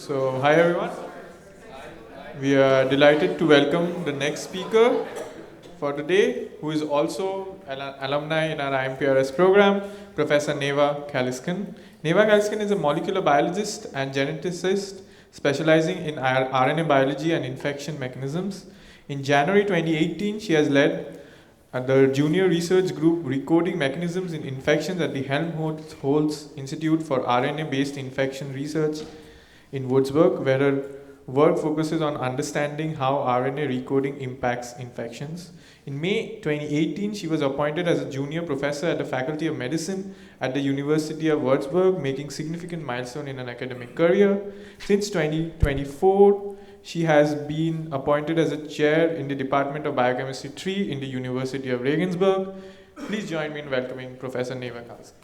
So, hi everyone. We are delighted to welcome the next speaker for today, who is also an alumni in our IMPRS program, Professor Neva Caliskan. Neva Caliskan is a molecular biologist and geneticist specializing in RNA biology and infection mechanisms. In January 2018, she has led the junior research group Recoding Mechanisms in Infections at the Helmholtz Institute for RNA-based Infection Research in Würzburg, where her work focuses on understanding how RNA recoding impacts infections. In May 2018, she was appointed as a junior professor at the Faculty of Medicine at the University of Würzburg, making significant milestone in an academic career. Since 2024, she has been appointed as a chair in the Department of Biochemistry 3 in the University of Regensburg. Please join me in welcoming Professor Neva Caliskan.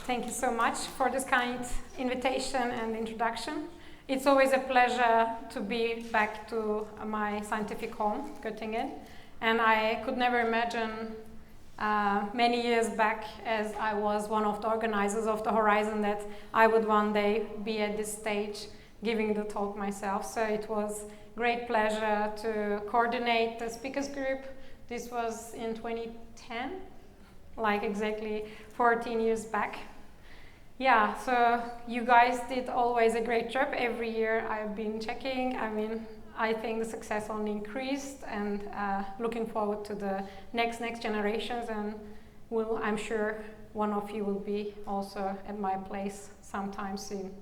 Thank you so much for this kind invitation and introduction. It's always a pleasure to be back to my scientific home, Göttingen. And I could never imagine many years back, as I was one of the organizers of the Horizon, that I would one day be at this stage giving the talk myself. So it was great pleasure to coordinate the speakers group. This was in 2010, like exactly 14 years back. Yeah, so you guys did always a great job. Every year I've been checking. I think the success only increased, and looking forward to the next generations, and I'm sure one of you will be also at my place sometime soon.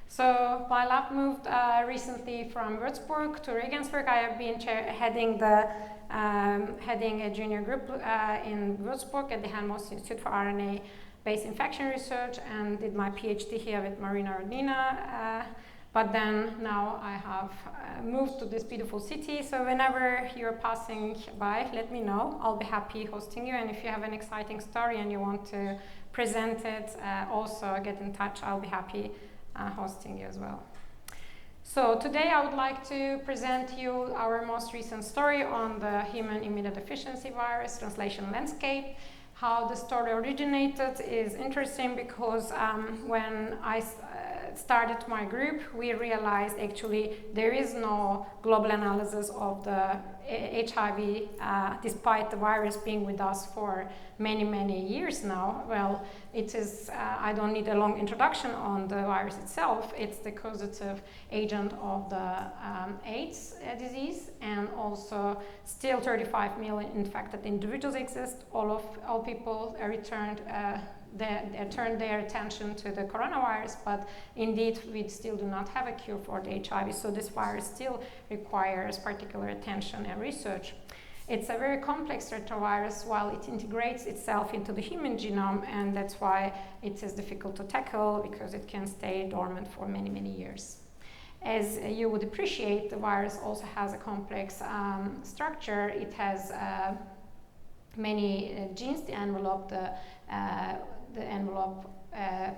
So while I've moved recently from Würzburg to Regensburg, I have been heading a junior group in Würzburg at the Helmholtz Institute for RNA-based Infection Research, and did my PhD here with Marina Rodnina. But then now I have moved to this beautiful city, so whenever you're passing by, let me know. I'll be happy hosting you, and if you have an exciting story and you want to present it, also get in touch. I'll be happy hosting you as well. So today I would like to present you our most recent story on the human immunodeficiency virus translational landscape. How the story originated is interesting because when I started my group, we realized actually there is no global analysis of the HIV, despite the virus being with us for many years now. Well, it is, I don't need a long introduction on the virus itself. It's the causative agent of the AIDS disease, and also still 35 million infected individuals exist. All people turned their attention to the coronavirus, but indeed we still do not have a cure for the HIV, so this virus still requires particular attention and research. It's a very complex retrovirus while it integrates itself into the human genome, and that's why it is difficult to tackle, because it can stay dormant for many years. As you would appreciate, the virus also has a complex structure. It has many genes, the envelope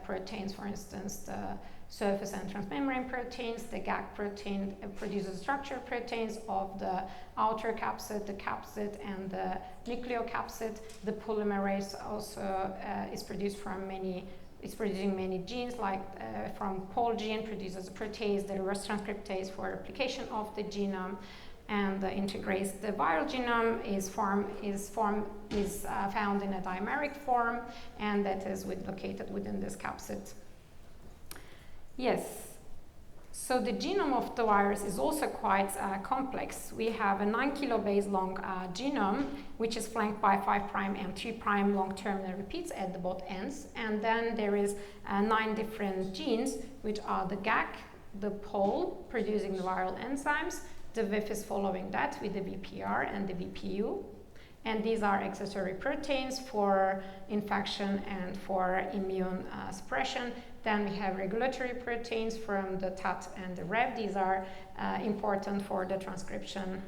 proteins, for instance, the surface and transmembrane proteins. The GAC protein produces structural proteins of the outer capsid, the capsid, and the nucleocapsid. The polymerase also is produced from producing many genes, like from Pol gene produces a protease, the reverse transcriptase for replication of the genome, and the integrase. The viral genome is found in a dimeric form, and that is located within this capsid. Yes, so the genome of the virus is also quite complex. We have a 9 kilobase long genome, which is flanked by 5' and 3' long terminal repeats at the both ends, and then there is 9 different genes, which are the GAC, the Pol producing the viral enzymes, the VIF is following that with the VPR and the VPU. And these are accessory proteins for infection and for immune suppression. Then we have regulatory proteins from the TAT and the REV. These are important for the transcription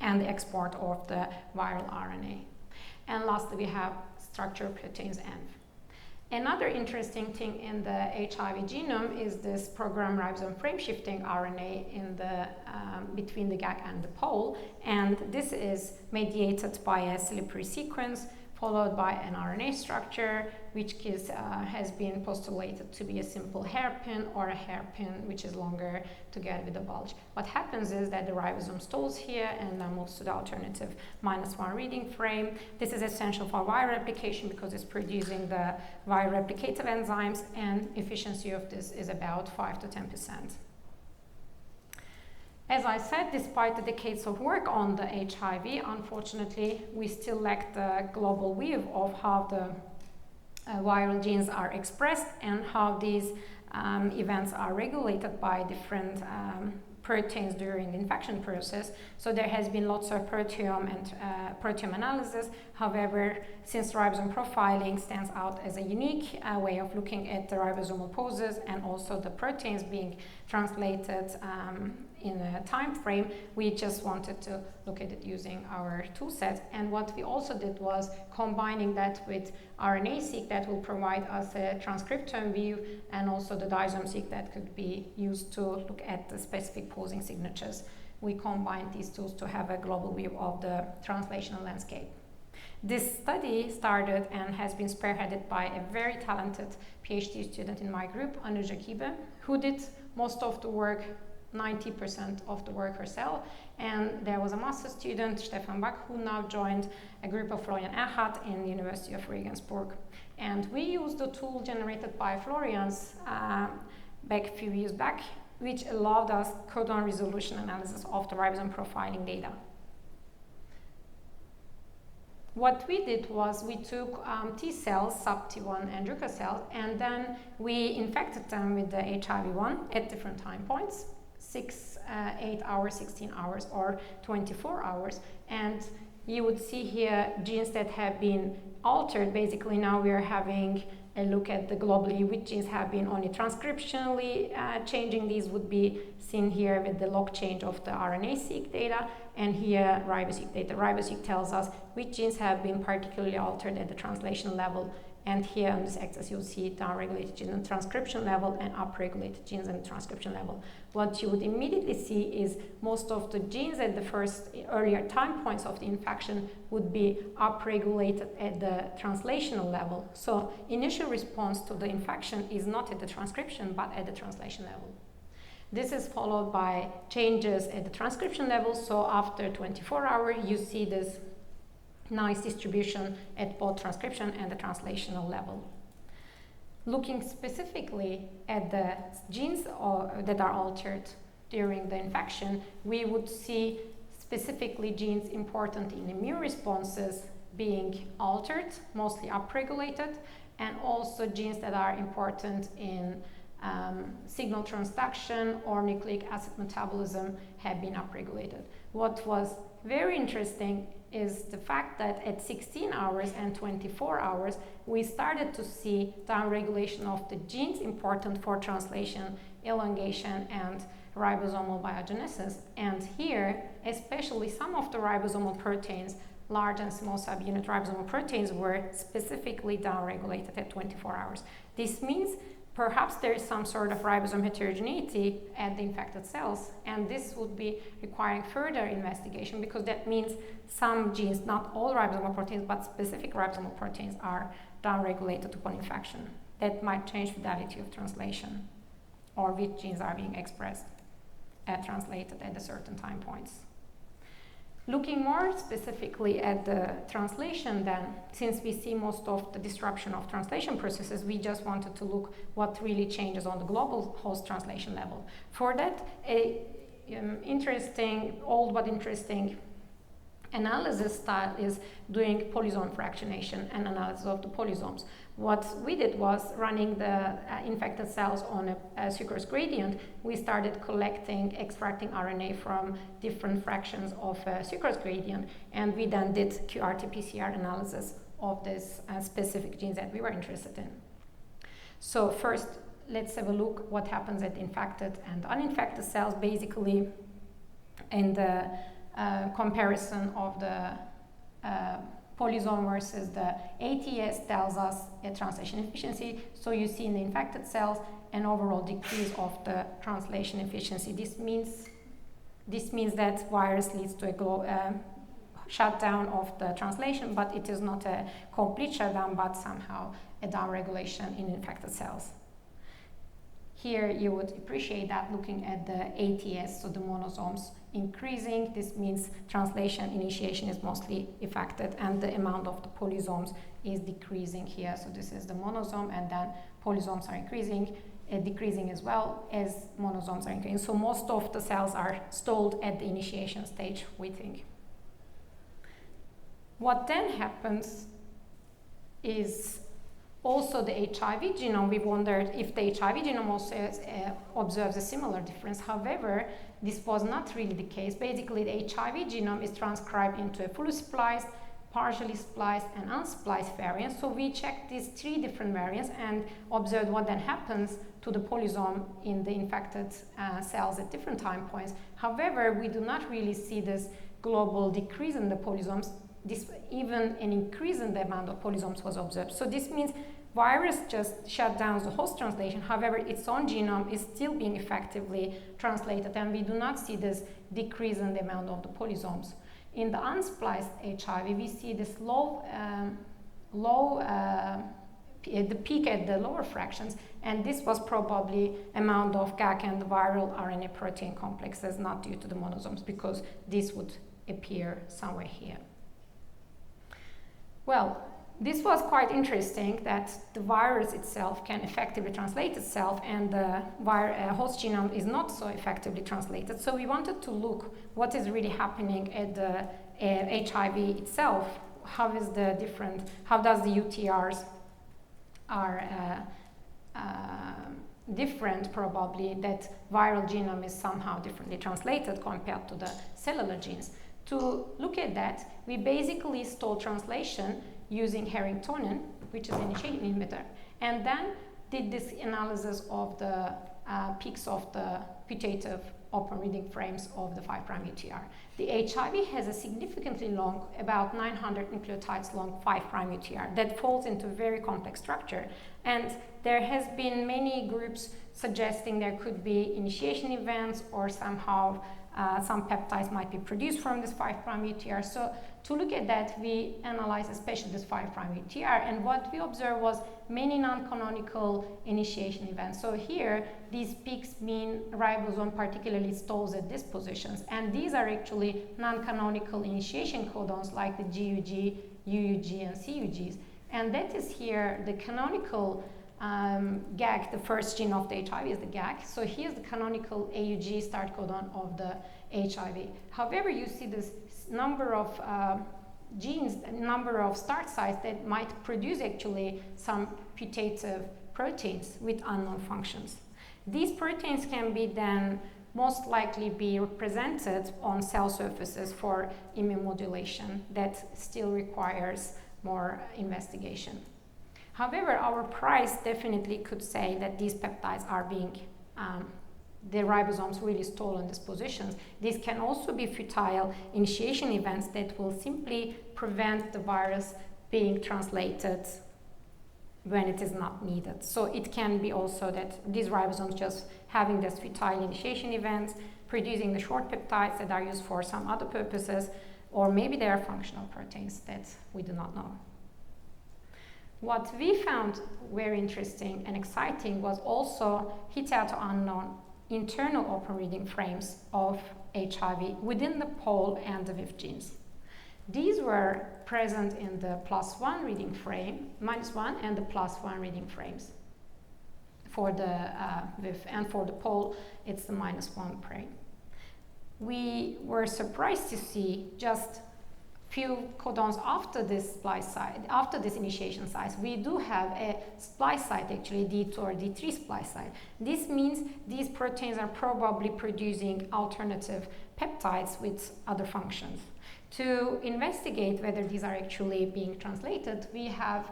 and the export of the viral RNA. And lastly, we have structural proteins and another interesting thing in the HIV genome is this program ribosome frame shifting RNA in the between the GAC and the Pol, and this is mediated by a slippery sequence followed by an RNA structure which has been postulated to be a simple hairpin or a hairpin which is longer together with a bulge. What happens is that the ribosome stalls here and then moves to the alternative -1 reading frame. This is essential for viral replication because it's producing the viral replicative enzymes, and efficiency of this is about 5 to 10%. As I said, despite the decades of work on the HIV, unfortunately, we still lack the global view of how the viral genes are expressed and how these events are regulated by different proteins during the infection process. So there has been lots of proteome and proteome analysis. However, since ribosome profiling stands out as a unique way of looking at the ribosomal poses and also the proteins being translated in a time frame, we just wanted to look at it using our tool set. And what we also did was combining that with RNA-seq that will provide us a transcriptome view, and also the diasome-seq that could be used to look at the specific posing signatures. We combined these tools to have a global view of the translational landscape. This study started and has been spearheaded by a very talented PhD student in my group, Anuja Kibe, who did most of the work, 90% of the work herself, and there was a master student, Stefan Bach, who now joined a group of Florian Erhardt in the University of Regensburg. And we used the tool generated by Florian's back a few years back, which allowed us codon resolution analysis of the ribosome profiling data. What we did was we took T cells, sub-T1 and Drucker cells, and then we infected them with the HIV-1 at different time points, 6, 8 hours, 16 hours, or 24 hours. And you would see here genes that have been altered. Basically, now we are having a look at the globally which genes have been only transcriptionally changing. These would be seen here with the log change of the RNA-seq data, and here ribose-seq data. Ribose-seq tells us which genes have been particularly altered at the translational level, and here on this axis you'll see downregulated genes at the transcription level and upregulated genes at the transcription level. What you would immediately see is most of the genes at the first earlier time points of the infection would be upregulated at the translational level. So initial response to the infection is not at the transcription but at the translation level. This is followed by changes at the transcription level, so after 24 hours you see this nice distribution at both transcription and the translational level. Looking specifically at the genes that are altered during the infection, we would see specifically genes important in immune responses being altered, mostly upregulated, and also genes that are important in signal transduction or nucleic acid metabolism have been upregulated. What was very interesting is the fact that at 16 hours and 24 hours, we started to see downregulation of the genes important for translation, elongation, and ribosomal biogenesis. And here, especially some of the ribosomal proteins, large and small subunit ribosomal proteins, were specifically downregulated at 24 hours. This means perhaps there is some sort of ribosome heterogeneity at the infected cells, and this would be requiring further investigation, because that means some genes, not all ribosomal proteins, but specific ribosomal proteins are downregulated upon infection. That might change fidelity of translation, or which genes are being expressed, translated at a certain time points. Looking more specifically at the translation then, since we see most of the disruption of translation processes, we just wanted to look what really changes on the global host translation level. For that, old but interesting analysis style is doing polysome fractionation and analysis of the polysomes. What we did was running the infected cells on a sucrose gradient. We started extracting RNA from different fractions of a sucrose gradient, and we then did qRT-PCR analysis of this specific genes that we were interested in. So first, let's have a look what happens at infected and uninfected cells, basically in the comparison of the polysome versus the ATS tells us a translation efficiency. So you see in the infected cells an overall decrease of the translation efficiency. This means that virus leads to a shutdown of the translation, but it is not a complete shutdown, but somehow a downregulation in infected cells. Here you would appreciate that looking at the ATS, so the monosomes increasing. This means translation initiation is mostly affected, and the amount of the polysomes is decreasing here. So this is the monosome, and then polysomes are increasing, decreasing as well as monosomes are increasing. So most of the cells are stalled at the initiation stage, we think. What then happens is also the HIV genome. We wondered if the HIV genome also observes a similar difference. However, this was not really the case. Basically, the HIV genome is transcribed into a fully spliced, partially spliced, and unspliced variants. So we checked these 3 different variants and observed what then happens to the polysome in the infected cells at different time points. However, we do not really see this global decrease in the polysomes. Even an increase in the amount of polysomes was observed. So this means virus just shut down the host translation. However, its own genome is still being effectively translated, and we do not see this decrease in the amount of the polysomes. In the unspliced HIV, we see this the peak at the lower fractions, and this was probably amount of GAC and the viral RNA protein complexes, not due to the monosomes, because this would appear somewhere here. Well, this was quite interesting that the virus itself can effectively translate itself, and the host genome is not so effectively translated. So we wanted to look what is really happening at the HIV itself. How does the UTRs are different, probably, that viral genome is somehow differently translated compared to the cellular genes. To look at that, we basically stole translation using Harringtonin, which is an initiation inhibitor, and then did this analysis of the peaks of the putative open reading frames of the 5' UTR. The HIV has a significantly long, about 900 nucleotides long 5' UTR that falls into a very complex structure. And there has been many groups suggesting there could be initiation events, or somehow some peptides might be produced from this 5' UTR. So to look at that, we analyzed especially this 5' UTR, and what we observed was many non-canonical initiation events. So here, these peaks mean ribosome particularly stalls at these positions, and these are actually non-canonical initiation codons like the GUG, UUG, and CUGs. And that is here the canonical GAG, the first gene of the HIV is the GAG. So here's the canonical AUG start codon of the HIV. However, you see this number of genes, number of start sites that might produce actually some putative proteins with unknown functions. These proteins can be then most likely be represented on cell surfaces for immunomodulation. That still requires more investigation. However, our price definitely could say that these peptides are being, the ribosomes really stall in these positions. These can also be futile initiation events that will simply prevent the virus being translated when it is not needed. So it can be also that these ribosomes just having this futile initiation events, producing the short peptides that are used for some other purposes, or maybe they are functional proteins that we do not know. What we found very interesting and exciting was also hitherto unknown internal open reading frames of HIV within the pol and the VIF genes. These were present in the +1 reading frame, -1, and the +1 reading frames. For the VIF, and for the pol, it's the -1 frame. We were surprised to see just few codons after this splice site, after this initiation site. We do have a splice site, actually, D2 or D3 splice site. This means these proteins are probably producing alternative peptides with other functions. To investigate whether these are actually being translated, we have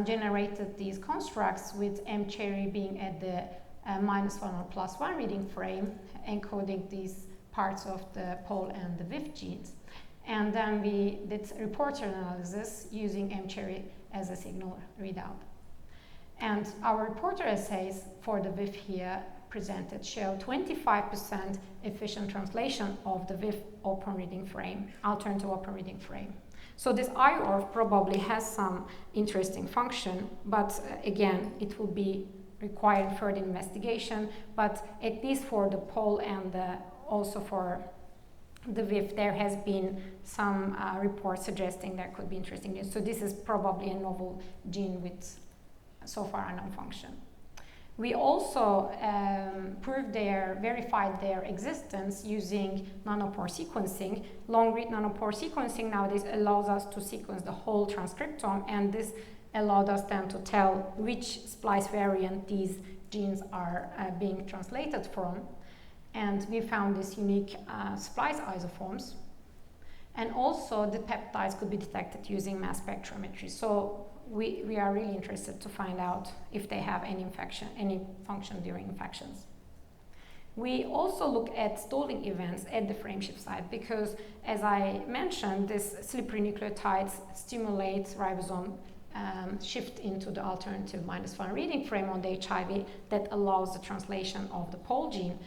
generated these constructs with M-cherry being at the -1 or +1 reading frame, encoding these parts of the pol and the VIF genes. And then we did reporter analysis using M-cherry as a signal readout. And our reporter assays for the VIF here presented show 25% efficient translation of the VIF open reading frame, alternative open reading frame. So this IORF probably has some interesting function, but again, it will be requiring further investigation, but at least for the pole and also for the VIF, there has been some reports suggesting there could be interesting news. So this is probably a novel gene with so far unknown function. We also verified their existence using nanopore sequencing. Long-read nanopore sequencing nowadays allows us to sequence the whole transcriptome, and this allowed us then to tell which splice variant these genes are being translated from. And we found these unique splice isoforms. And also the peptides could be detected using mass spectrometry. So we are really interested to find out if they have any function during infections. We also look at stalling events at the frameshift site because, as I mentioned, these slippery nucleotides stimulate ribosome shift into the alternative -1 reading frame on the HIV that allows the translation of the pole gene.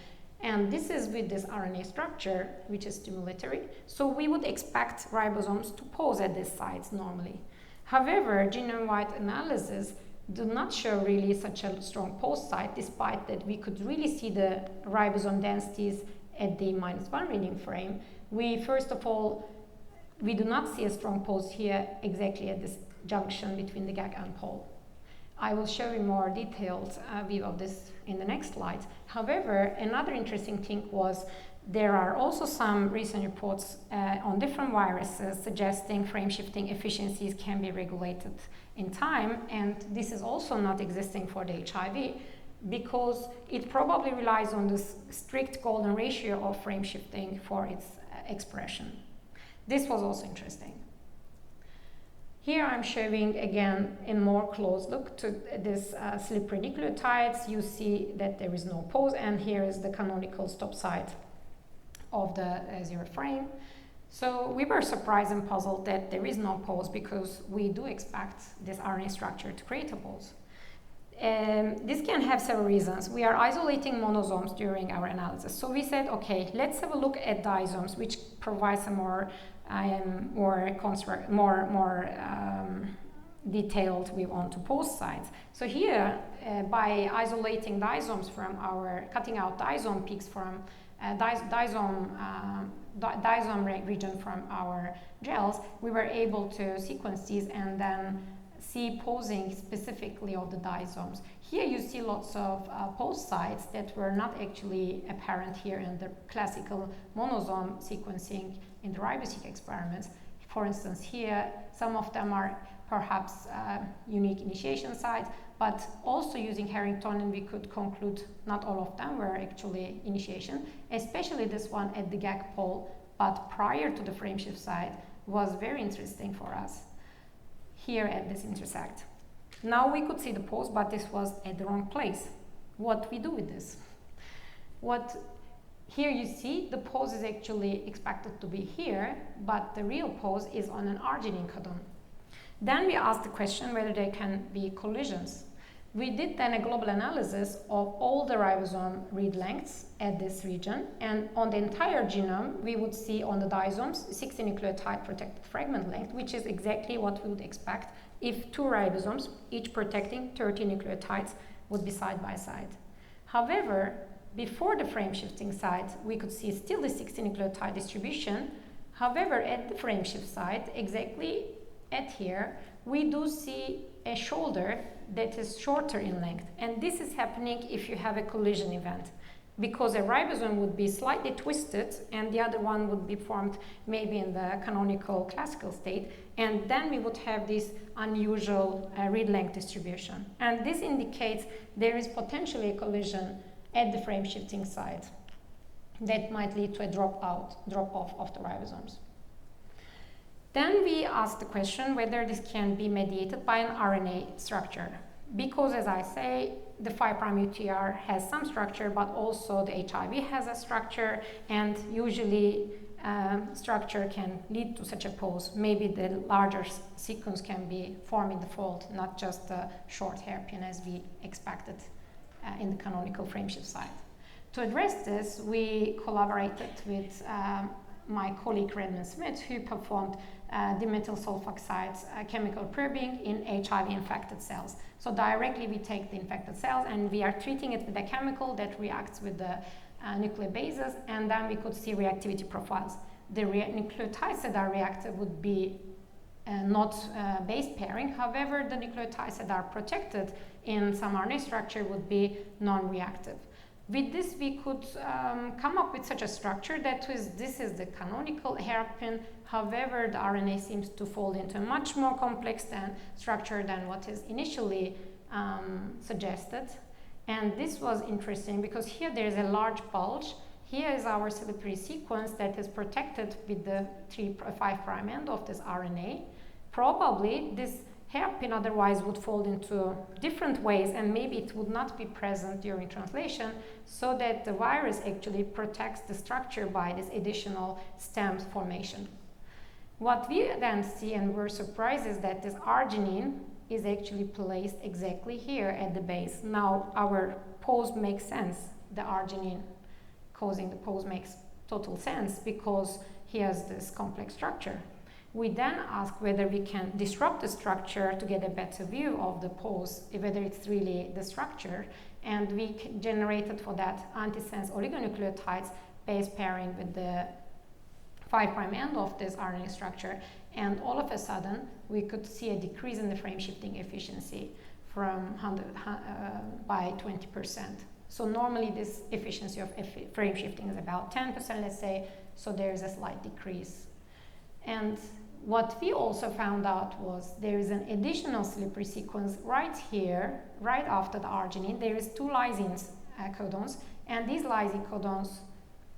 And this is with this RNA structure, which is stimulatory. So we would expect ribosomes to pose at these sites normally. However, genome-wide analysis do not show really such a strong pose site, despite that we could really see the ribosome densities at the -1 reading frame. First of all, we do not see a strong pose here exactly at this junction between the GAG and pole. I will show you more detailed view of this in the next slide. However, another interesting thing was there are also some recent reports on different viruses suggesting frame shifting efficiencies can be regulated in time, and this is also not existing for the HIV because it probably relies on this strict golden ratio of frame shifting for its expression. This was also interesting. Here I'm showing again a more close look to this slippery nucleotides. You see that there is no pose, and here is the canonical stop site of the zero frame. So we were surprised and puzzled that there is no pose because we do expect this RNA structure to create a pose. This can have several reasons. We are isolating monosomes during our analysis. So we said, okay, let's have a look at disomes, which provides a more detailed view onto pose sites. So here, by isolating disomes from cutting out disome peaks from disome region from our gels, we were able to sequence these and then see posing specifically of the disomes. Here you see lots of pose sites that were not actually apparent here in the classical monosome sequencing in the RiboSeq experiments. For instance, here some of them are perhaps unique initiation sites, but also using Harrington, we could conclude not all of them were actually initiation, especially this one at the GAG pole, but prior to the frameshift site was very interesting for us here at this intersect. Now we could see the pose, but this was at the wrong place. What we do with this? Here you see the pose is actually expected to be here, but the real pose is on an arginine codon. Then we asked the question whether there can be collisions. We did then a global analysis of all the ribosome read lengths at this region, and on the entire genome, we would see on the disomes 60 nucleotide protected fragment length, which is exactly what we would expect if two ribosomes, each protecting 30 nucleotides, would be side by side. However, before the frame shifting site, we could see still the 60 nucleotide distribution. However, at the frame shift site, exactly at here, we do see a shoulder that is shorter in length. And this is happening if you have a collision event, because a ribosome would be slightly twisted and the other one would be formed maybe in the canonical classical state. And then we would have this unusual read length distribution. And this indicates there is potentially a collision at the frame shifting site that might lead to a drop off of the ribosomes. Then we asked the question whether this can be mediated by an RNA structure. Because, as I say, the 5' UTR has some structure, but also the HIV has a structure, and usually structure can lead to such a pose. Maybe the larger sequence can be forming the fold, not just the short hairpin as we expected in the canonical frameshift site. To address this, we collaborated with my colleague Redmond Smith, who performed dimethyl sulfoxide chemical probing in HIV-infected cells. So directly we take the infected cells and we are treating it with a chemical that reacts with the nucleobases, and then we could see reactivity profiles. The nucleotides that are reactive would be not base pairing. However, the nucleotides that are protected in some RNA structure would be non-reactive. With this, we could come up with such a structure that this is the canonical hairpin. However, the RNA seems to fold into a much more complex structure than what is initially suggested. And this was interesting because here there is a large bulge. Here is our slippery sequence that is protected with the 5' end of this RNA. Probably this hairpin otherwise would fold into different ways, and maybe it would not be present during translation, so that the virus actually protects the structure by this additional stem formation. What we then see and we're surprised is that this arginine is actually placed exactly here at the base. Now our pose makes sense. The arginine causing the pose makes total sense because he has this complex structure. We then ask whether we can disrupt the structure to get a better view of the pose, whether it's really the structure, and we generated for that antisense oligonucleotides base pairing with the 5' end of this RNA structure, and all of a sudden we could see a decrease in the frame shifting efficiency from by 20%. So normally this efficiency of frame shifting is about 10%, let's say, so there's a slight decrease. And what we also found out was there is an additional slippery sequence right here, right after the arginine. There is 2 lysine codons, and these lysine codons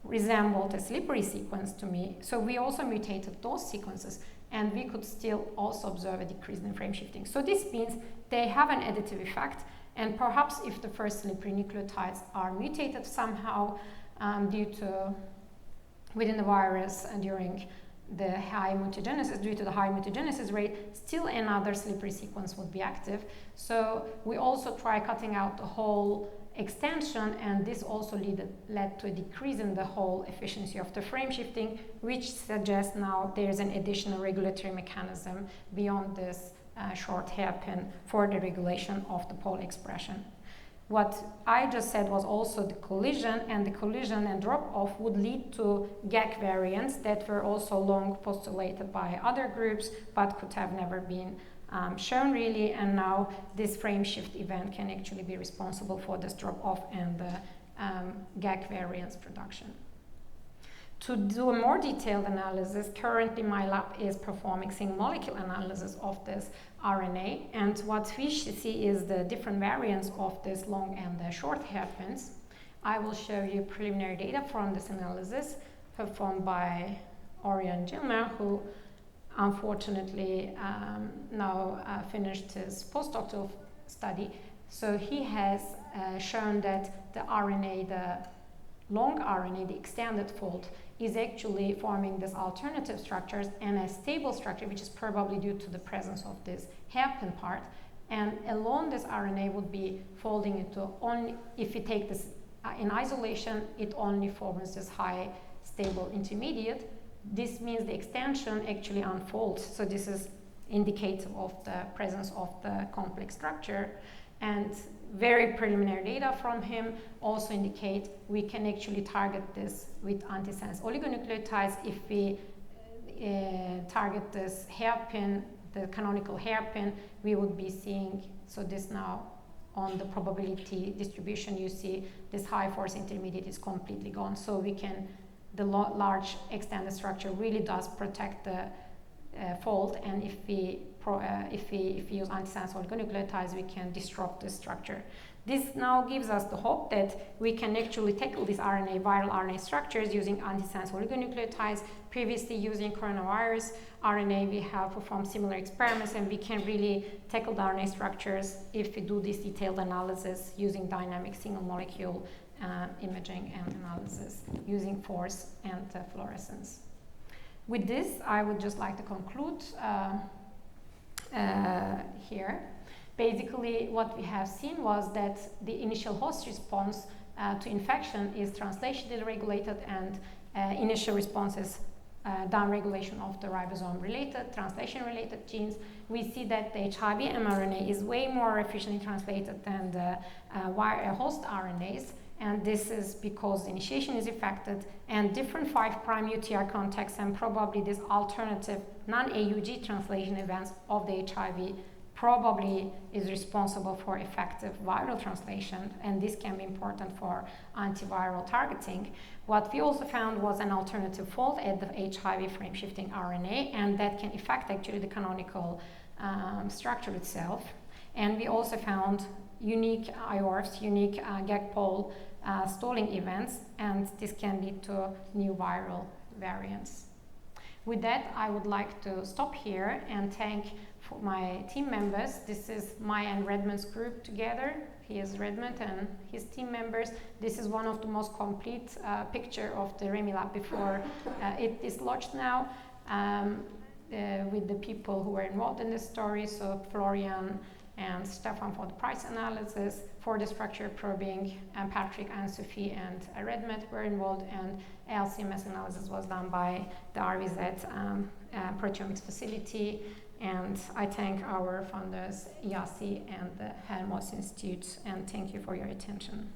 resembled a slippery sequence to me. So we also mutated those sequences, and we could still also observe a decrease in frame shifting. So this means they have an additive effect, and perhaps if the first slippery nucleotides are mutated somehow within the virus and during the high mutagenesis, due to the high mutagenesis rate, still another slippery sequence would be active. So we also try cutting out the whole extension, and this also led to a decrease in the whole efficiency of the frame shifting, which suggests now there's an additional regulatory mechanism beyond this short hairpin for the regulation of the pole expression. What I just said was also the collision, and the collision and drop-off would lead to GAC variants that were also long postulated by other groups but could have never been shown really, and now this frame shift event can actually be responsible for this drop-off and the GAC variants production. To do a more detailed analysis, currently my lab is performing single molecule analysis of this RNA, and what we see is the different variants of this long and the short hairpins. I will show you preliminary data from this analysis performed by Orion Gilmer, who unfortunately now finished his postdoctoral study. So he has shown that the RNA, the long RNA, the extended fold, is actually forming these alternative structures and a stable structure, which is probably due to the presence of this hairpin part. And alone, this RNA would be folding into only, if you take this in isolation, it only forms this high stable intermediate. This means the extension actually unfolds. So this is indicative of the presence of the complex structure. And very preliminary data from him also indicate we can actually target this with antisense oligonucleotides. If we target this hairpin, the canonical hairpin, we would be seeing, so this now on the probability distribution, you see this high force intermediate is completely gone. So we can, the large extended structure really does protect the fold, and if we use antisense oligonucleotides, we can disrupt the structure. This now gives us the hope that we can actually tackle these viral RNA structures using antisense oligonucleotides. Previously using coronavirus RNA, we have performed similar experiments, and we can really tackle the RNA structures if we do this detailed analysis using dynamic single molecule imaging and analysis using force and fluorescence. With this, I would just like to conclude here. Basically, what we have seen was that the initial host response to infection is translationally regulated, and initial response is downregulation of the ribosome-related, translation-related genes, we see that the HIV mRNA is way more efficiently translated than the host RNAs, and this is because the initiation is affected and different 5' UTR contexts and probably these alternative non-AUG translation events of the HIV probably is responsible for effective viral translation, and this can be important for antiviral targeting. What we also found was an alternative fold at the HIV frame-shifting RNA, and that can affect actually the canonical structure itself. And we also found unique IORFs, unique GAG pole stalling events, and this can lead to new viral variants. With that, I would like to stop here and thank my team members. This is Maya and Redmond's group together. He is Redmond and his team members. This is one of the most complete picture of the Remilab before it is launched now, with the people who were involved in this story. So Florian and Stefan for the price analysis, for the structure probing, and Patrick and Sophie and Redmond were involved, and LCMS analysis was done by the RVZ proteomics facility. And I thank our funders, IASI and the Helmholtz Institute, and thank you for your attention.